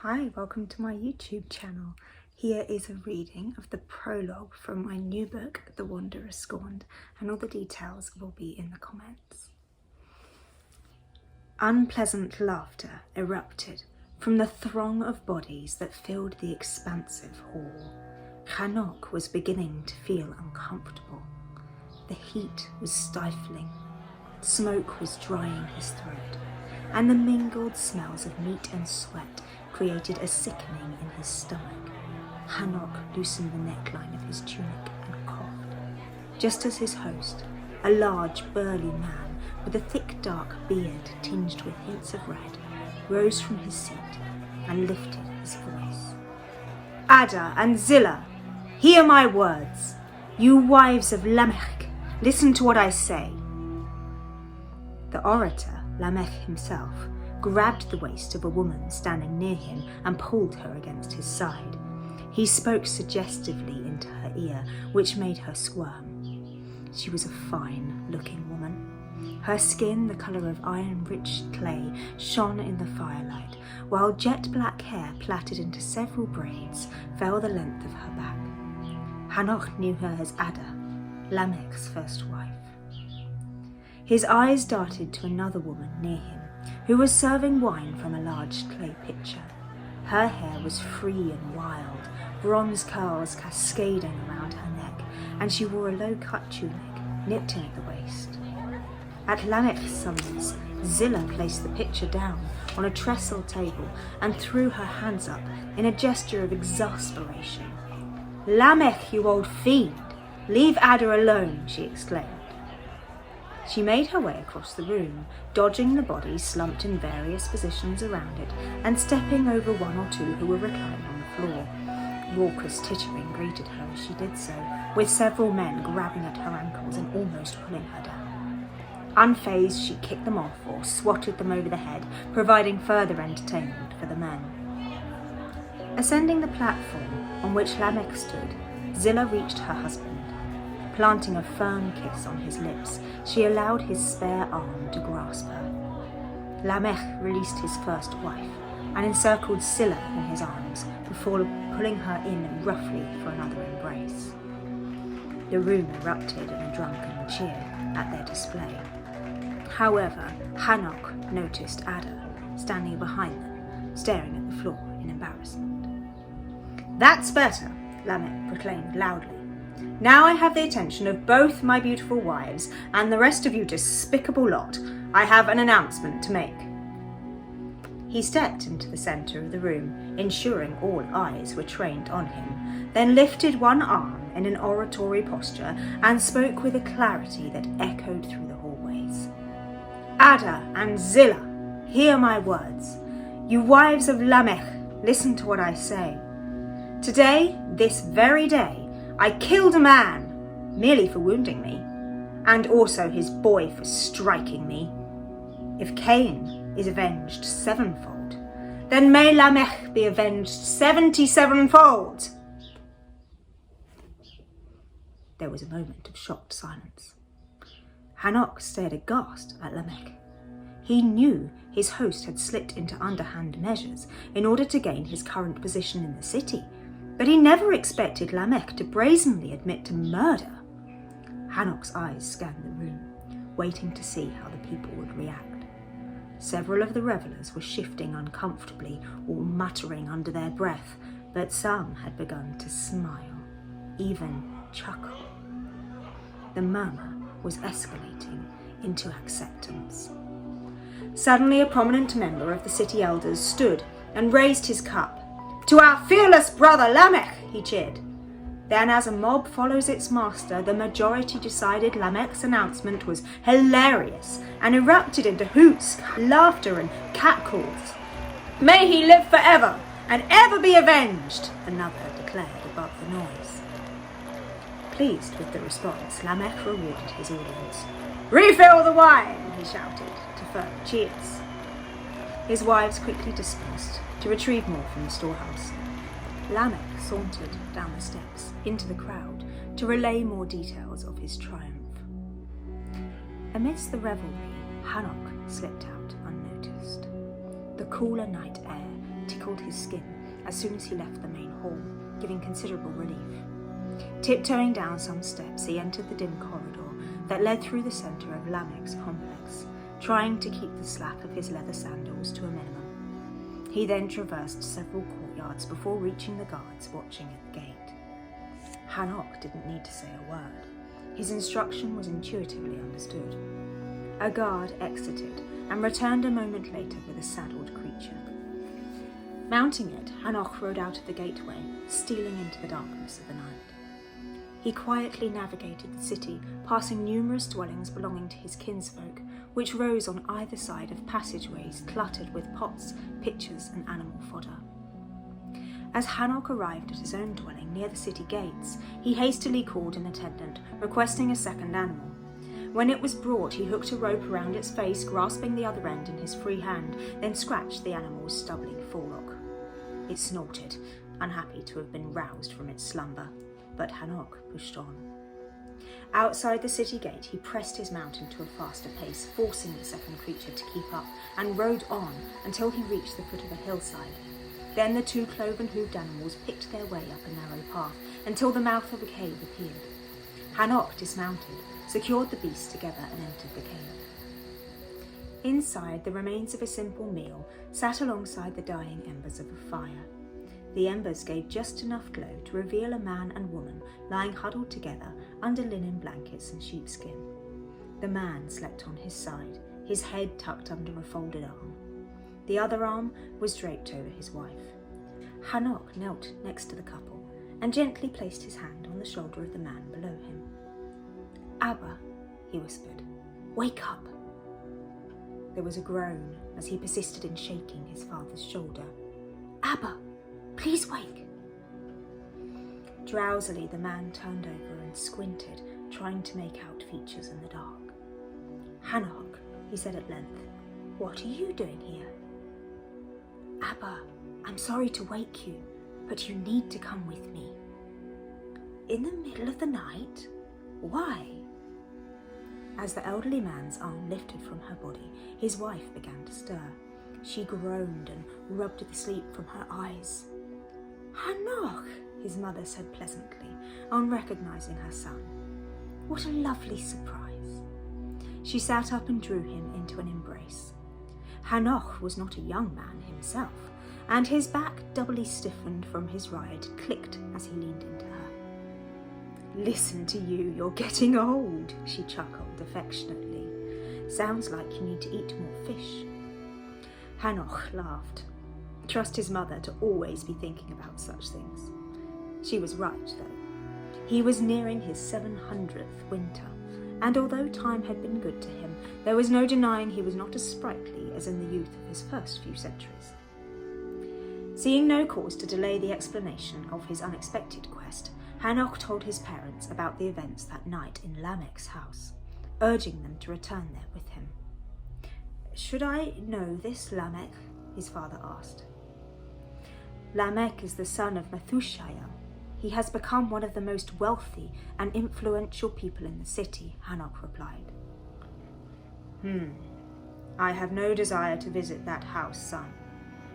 Hi, welcome to my YouTube channel. Here is a reading of the prologue from my new book, The Wanderer Scorned, and all the details will be in the comments. Unpleasant laughter erupted from the throng of bodies that filled the expansive hall. Hanok was beginning to feel uncomfortable. The heat was stifling, smoke was drying his throat, and the mingled smells of meat and sweat created a sickening in his stomach. Hanok loosened the neckline of his tunic and coughed, just as his host, a large burly man with a thick dark beard tinged with hints of red, rose from his seat and lifted his voice. "Ada and Zilla, hear my words. You wives of Lamech, listen to what I say." The orator, Lamech himself, grabbed the waist of a woman standing near him and pulled her against his side. He spoke suggestively into her ear, which made her squirm. She was a fine-looking woman. Her skin, the colour of iron-rich clay, shone in the firelight, while jet-black hair plaited into several braids fell the length of her back. Hanok knew her as Ada, Lamech's first wife. His eyes darted to another woman near him, who was serving wine from a large clay pitcher. Her hair was free and wild, bronze curls cascading around her neck, and she wore a low-cut tunic, nipped in at the waist. At Lamech's summons, Zilla placed the pitcher down on a trestle table and threw her hands up in a gesture of exasperation. "Lamech, you old fiend! Leave Ada alone!" she exclaimed. She made her way across the room, dodging the bodies slumped in various positions around it and stepping over one or two who were reclining on the floor. Raucous tittering greeted her as she did so, with several men grabbing at her ankles and almost pulling her down. Unfazed, she kicked them off or swatted them over the head, providing further entertainment for the men. Ascending the platform on which Lamech stood, Zilla reached her husband. Planting a firm kiss on his lips, she allowed his spare arm to grasp her. Lamech released his first wife and encircled Scylla in his arms before pulling her in roughly for another embrace. The room erupted in a drunken cheer at their display. However, Hanok noticed Ada standing behind them, staring at the floor in embarrassment. "That's better," Lamech proclaimed loudly. "Now I have the attention of both my beautiful wives and the rest of you despicable lot. I have an announcement to make." He stepped into the centre of the room, ensuring all eyes were trained on him, then lifted one arm in an oratory posture and spoke with a clarity that echoed through the hallways. "Ada and Zilla, hear my words. You wives of Lamech, listen to what I say. Today, this very day, I killed a man, merely for wounding me, and also his boy for striking me. If Cain is avenged sevenfold, then may Lamech be avenged 77-fold. There was a moment of shocked silence. Hanok stared aghast at Lamech. He knew his host had slipped into underhand measures in order to gain his current position in the city, but he never expected Lamech to brazenly admit to murder. Hanok's eyes scanned the room, waiting to see how the people would react. Several of the revellers were shifting uncomfortably or muttering under their breath, but some had begun to smile, even chuckle. The murmur was escalating into acceptance. Suddenly, a prominent member of the city elders stood and raised his cup. "To our fearless brother Lamech," he cheered. Then, as a mob follows its master, the majority decided Lamech's announcement was hilarious and erupted into hoots, laughter and catcalls. "May he live forever and ever be avenged," another declared above the noise. Pleased with the response, Lamech rewarded his audience. "Refill the wine," he shouted to further cheers. His wives quickly dispersed to retrieve more from the storehouse. Lamech sauntered down the steps into the crowd to relay more details of his triumph. Amidst the revelry, Hanok slipped out unnoticed. The cooler night air tickled his skin as soon as he left the main hall, giving considerable relief. Tiptoeing down some steps, he entered the dim corridor that led through the centre of Lamech's complex, trying to keep the slap of his leather sandals to a minimum. He then traversed several courtyards before reaching the guards watching at the gate. Hanok didn't need to say a word. His instruction was intuitively understood. A guard exited and returned a moment later with a saddled creature. Mounting it, Hanok rode out of the gateway, stealing into the darkness of the night. He quietly navigated the city, passing numerous dwellings belonging to his kinsfolk, which rose on either side of passageways cluttered with pots, pitchers, and animal fodder. As Hanok arrived at his own dwelling near the city gates, he hastily called an attendant, requesting a second animal. When it was brought, he hooked a rope around its face, grasping the other end in his free hand, then scratched the animal's stubbly forelock. It snorted, unhappy to have been roused from its slumber, but Hanok pushed on. Outside the city gate, he pressed his mount into a faster pace, forcing the second creature to keep up, and rode on until he reached the foot of a hillside. Then the two cloven-hooved animals picked their way up a narrow path until the mouth of a cave appeared. Hanok dismounted, secured the beasts together, and entered the cave. Inside, the remains of a simple meal sat alongside the dying embers of a fire. The embers gave just enough glow to reveal a man and woman lying huddled together under linen blankets and sheepskin. The man slept on his side, his head tucked under a folded arm. The other arm was draped over his wife. Hanok knelt next to the couple and gently placed his hand on the shoulder of the man below him. "Abba," he whispered, "wake up." There was a groan as he persisted in shaking his father's shoulder. "Abba, please wake." Drowsily, the man turned over and squinted, trying to make out features in the dark. "Hanok," he said at length, "what are you doing here?" "Abba, I'm sorry to wake you, but you need to come with me." "In the middle of the night? Why?" As the elderly man's arm lifted from her body, his wife began to stir. She groaned and rubbed the sleep from her eyes. "Hanok," his mother said pleasantly, on recognizing her son. "What a lovely surprise." She sat up and drew him into an embrace. Hanok was not a young man himself, and his back, doubly stiffened from his ride, clicked as he leaned into her. "Listen to you, you're getting old," she chuckled affectionately. "Sounds like you need to eat more fish." Hanok laughed. Trust his mother to always be thinking about such things. She was right, though. He was nearing his 700th winter, and although time had been good to him, there was no denying he was not as sprightly as in the youth of his first few centuries. Seeing no cause to delay the explanation of his unexpected quest, Hanok told his parents about the events that night in Lamech's house, urging them to return there with him. "Should I know this Lamech?" his father asked. "Lamech is the son of Methushael. He has become one of the most wealthy and influential people in the city," Hanok replied. I have no desire to visit that house, son.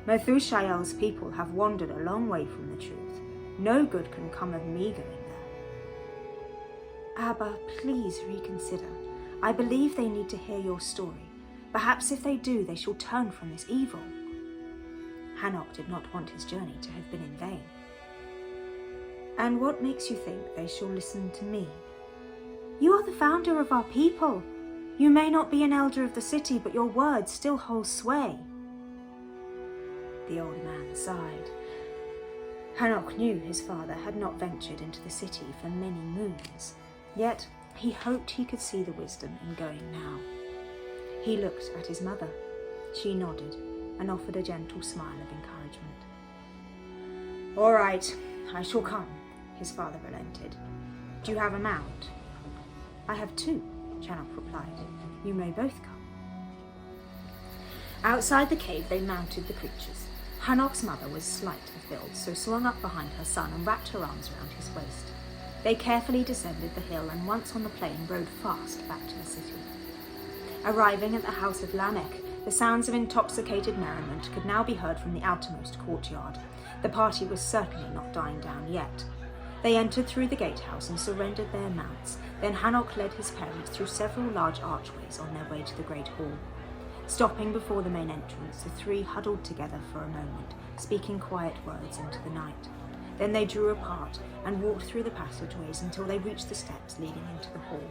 Methushael's people have wandered a long way from the truth. No good can come of me going there." "Abba, please reconsider. I believe they need to hear your story. Perhaps if they do, they shall turn from this evil." Hanok did not want his journey to have been in vain. "And what makes you think they shall listen to me?" "You are the founder of our people. You may not be an elder of the city, but your words still hold sway." The old man sighed. Hanok knew his father had not ventured into the city for many moons, yet he hoped he could see the wisdom in going now. He looked at his mother. She nodded and offered a gentle smile of encouragement. "All right, I shall come," his father relented. "Do you have a mount?" "I have two," Hanok replied. "You may both come." Outside the cave they mounted the creatures. Hanok's mother was slight of build, so swung up behind her son and wrapped her arms around his waist. They carefully descended the hill and once on the plain rode fast back to the city. Arriving at the house of Lamech, the sounds of intoxicated merriment could now be heard from the outermost courtyard. The party was certainly not dying down yet. They entered through the gatehouse and surrendered their mounts. Then Hanok led his parents through several large archways on their way to the great hall. Stopping before the main entrance, the three huddled together for a moment, speaking quiet words into the night. Then they drew apart and walked through the passageways until they reached the steps leading into the hall.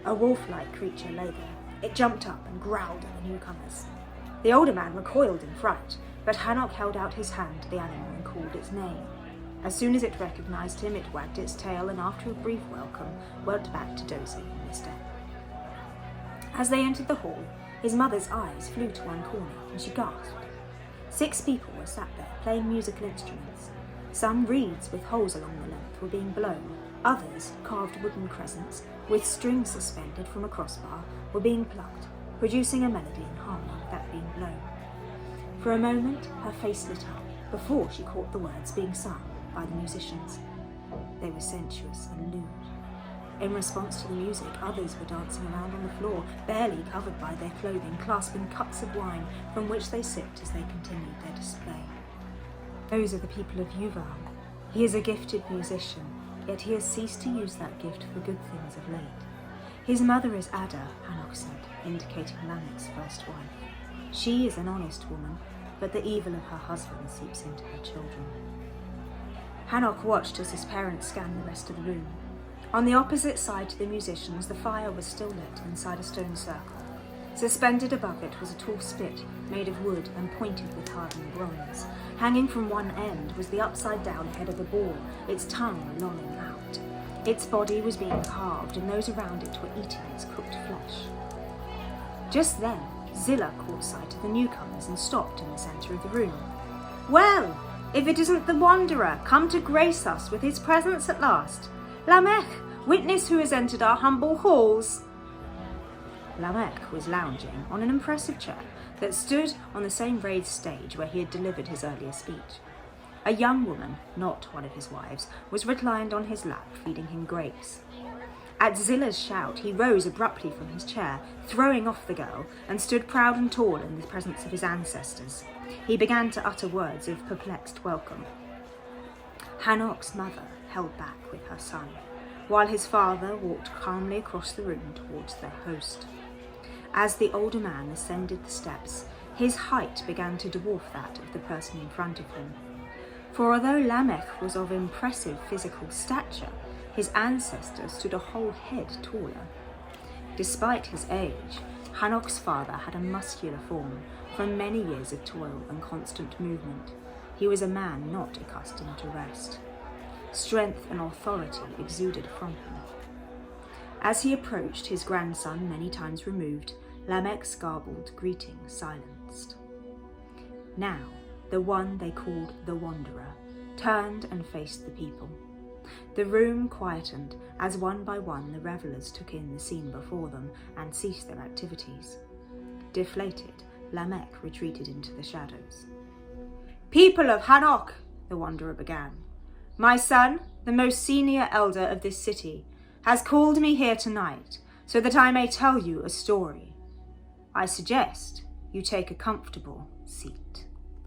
A wolf-like creature lay there. It jumped up and growled at the newcomers. The older man recoiled in fright, but Hanok held out his hand to the animal and called its name. As soon as it recognised him, it wagged its tail and after a brief welcome, went back to dozing in the step. As they entered the hall, his mother's eyes flew to one corner and she gasped. 6 people were sat there playing musical instruments. Some reeds with holes along the length were being blown. Others, carved wooden crescents with strings suspended from a crossbar, were being plucked, producing a melody in harmony with that being blown. For a moment, her face lit up before she caught the words being sung by the musicians. They were sensuous and lewd. In response to the music, others were dancing around on the floor, barely covered by their clothing, clasping cups of wine from which they sipped as they continued their display. Those are the people of Yuval. He is a gifted musician, yet he has ceased to use that gift for good things of late. His mother is Ada, Hanok said, indicating Lamech's first wife. She is an honest woman, but the evil of her husband seeps into her children. Hanok watched as his parents scanned the rest of the room. On the opposite side to the musicians, the fire was still lit inside a stone circle. Suspended above it was a tall spit made of wood and pointed with hardened bronze. Hanging from one end was the upside-down head of a boar, its tongue lolling out. Its body was being carved, and those around it were eating its cooked flesh. Just then, Zillah caught sight of the newcomers and stopped in the centre of the room. "Well, if it isn't the Wanderer, come to grace us with his presence at last. Lamech, witness who has entered our humble halls." Lamech was lounging on an impressive chair that stood on the same raised stage where he had delivered his earlier speech. A young woman, not one of his wives, was reclined on his lap, feeding him grapes. At Zillah's shout, he rose abruptly from his chair, throwing off the girl, and stood proud and tall in the presence of his ancestors. He began to utter words of perplexed welcome. Hanok's mother held back with her son, while his father walked calmly across the room towards their host. As the older man ascended the steps, his height began to dwarf that of the person in front of him. For although Lamech was of impressive physical stature, his ancestor stood a whole head taller. Despite his age, Hanok's father had a muscular form from many years of toil and constant movement. He was a man not accustomed to rest. Strength and authority exuded from him. As he approached his grandson, many times removed, Lamech's garbled greeting silenced. Now, the one they called the Wanderer turned and faced the people. The room quietened as one by one the revellers took in the scene before them and ceased their activities. Deflated, Lamech retreated into the shadows. "People of Hanok," the Wanderer began, "my son, the most senior elder of this city, has called me here tonight so that I may tell you a story. I suggest you take a comfortable seat."